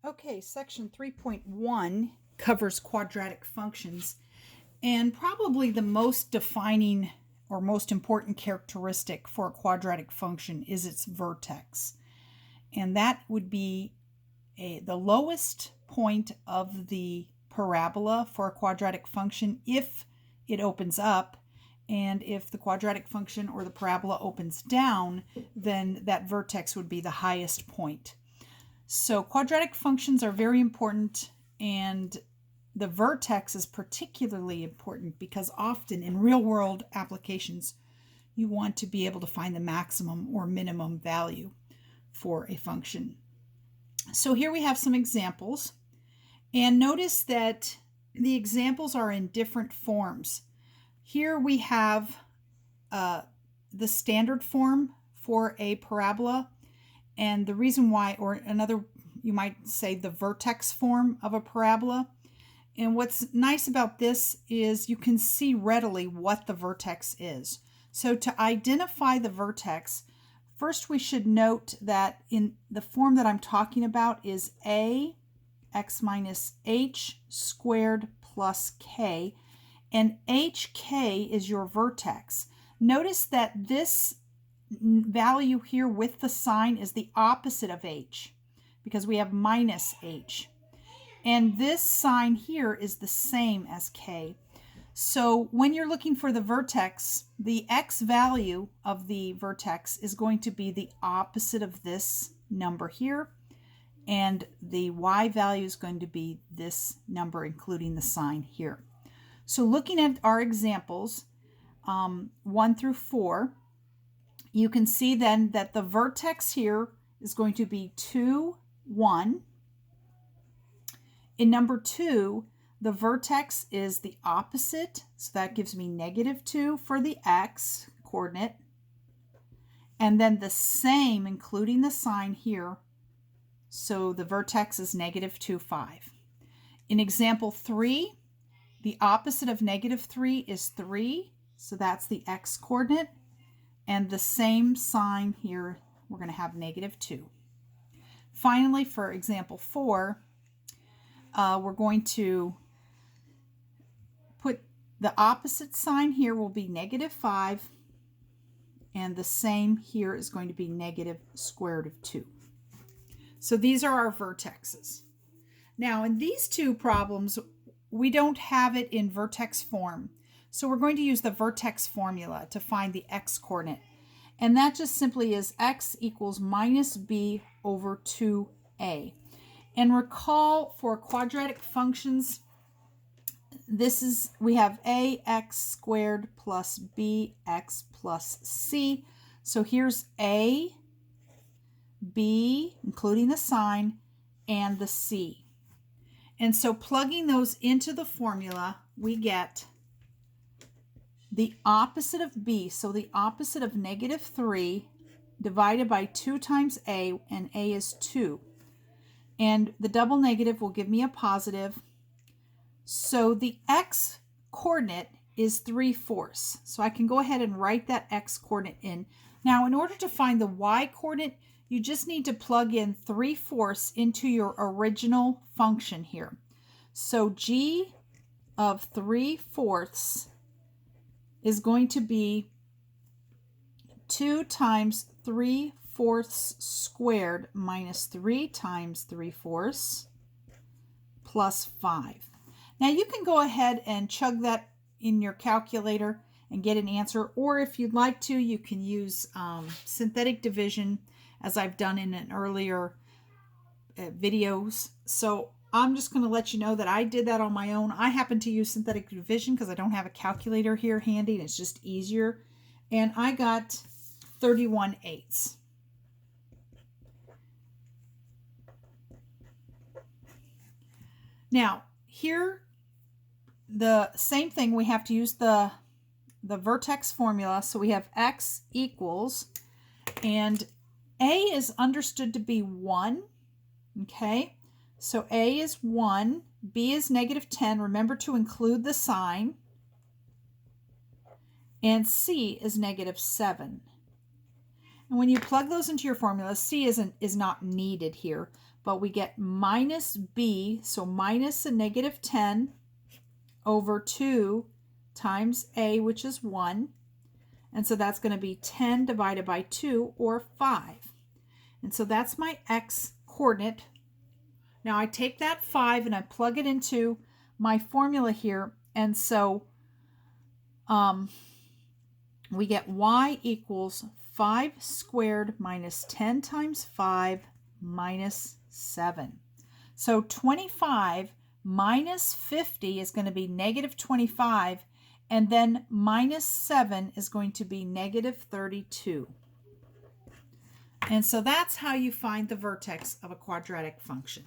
Okay, section 3.1 covers quadratic functions, and probably the most defining or most important characteristic for a quadratic function is its vertex. And that would be the lowest point of the parabola for a quadratic function if it opens up, and if the quadratic function or the parabola opens down, then that vertex would be the highest point. So quadratic functions are very important, and the vertex is particularly important because often in real-world applications you want to be able to find the maximum or minimum value for a function. So here we have some examples, and notice that the examples are in different forms. Here we have the standard form for a parabola, and the reason why, or another, you might say the vertex form of a parabola. And what's nice about this is you can see readily what the vertex is. So to identify the vertex, first we should note that in the form that I'm talking about is a x minus h squared plus k, and hk is your vertex. Notice that this value here with the sign is the opposite of h because we have minus h. And this sign here is the same as k. So when you're looking for the vertex, the x value of the vertex is going to be the opposite of this number here, and the y value is going to be this number, including the sign here. So looking at our examples, 1 through 4, you can see then that the vertex here is going to be 2, 1. In number 2, the vertex is the opposite, so that gives me -2 for the x coordinate, and then the same, including the sign here, so the vertex is -2, 5. In example 3, the opposite of -3 is 3, so that's the x coordinate, and the same sign here, we're going to have -2. Finally, for example 4, we're going to put the opposite sign here will be -5, and the same here is going to be -√2. So these are our vertexes. Now in these two problems, we don't have it in vertex form. So we're going to use the vertex formula to find the x coordinate. And that just simply is x equals -b over 2a. And recall, for quadratic functions, we have ax squared plus bx plus c. So here's a, b, including the sign, and the c. And so plugging those into the formula, we get the opposite of b, so the opposite of -3 divided by 2 times a, and a is 2. And the double negative will give me a positive. So the x coordinate is 3/4. So I can go ahead and write that x coordinate in. Now, in order to find the y coordinate, you just need to plug in 3/4 into your original function here. So g of 3/4 is going to be 2 times 3/4 squared minus 3 times 3/4 plus 5. Now you can go ahead and chug that in your calculator and get an answer, or if you'd like to, you can use synthetic division as I've done in an earlier videos. So I'm just going to let you know that I did that on my own. I happen to use synthetic division because I don't have a calculator here handy, and it's just easier. And I got 31/8. Now, here, the same thing, we have to use the vertex formula. So we have x equals, and a is understood to be 1, okay? So a is 1, b is -10. Remember to include the sign. And c is -7. And when you plug those into your formula, c is not needed here. but we get minus b, so minus a negative 10 over 2 times a, which is 1. And so that's going to be 10 divided by 2, or 5. And so that's my x coordinate. Now I take that 5 and I plug it into my formula here. And so we get y equals 5 squared minus 10 times 5 minus 7. So 25 minus 50 is going to be negative 25, and then minus 7 is going to be negative 32. And so that's how you find the vertex of a quadratic function.